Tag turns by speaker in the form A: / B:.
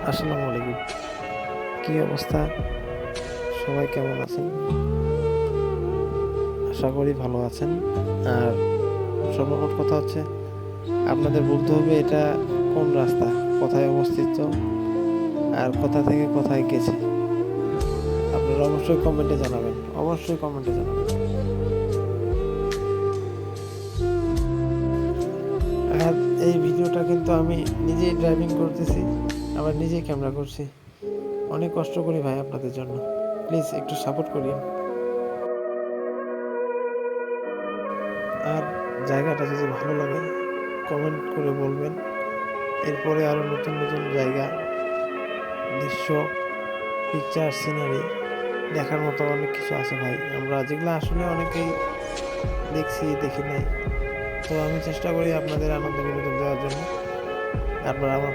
A: আসসালামু আলাইকুম। কি অবস্থা? সবাই কেমন আছেন? আশা করি ভালো আছেন। আর সর্বমোট কথা হচ্ছে আপনাদের বলতে হবে এটা কোন রাস্তা, কোথায় অবস্থিত আর কোথা থেকে কোথায় গেছে। আপনারা অবশ্যই কমেন্টে জানাবেন। অবশ্যই কমেন্টে জানাবেন। আর এই ভিডিওটা কিন্তু আমি নিজেই ড্রাইভিং করতেছি, আবার নিজেই ক্যামেরা করছি। অনেক কষ্ট করি ভাই আপনাদের জন্য। প্লিজ একটু সাপোর্ট করিন। আর জায়গাটা যদি ভালো লাগে কমেন্ট করে বলবেন। এরপরে আরও নতুন নতুন জায়গা, দৃশ্য, পিকচার, সিনারি দেখার মতো অনেক কিছু আছে ভাই, আমরা যেগুলো আসলে অনেকেই দেখি নাই। তো আমি চেষ্টা করি আপনাদের আনন্দ বিনোদন দেওয়ার জন্য। আপনারা আমার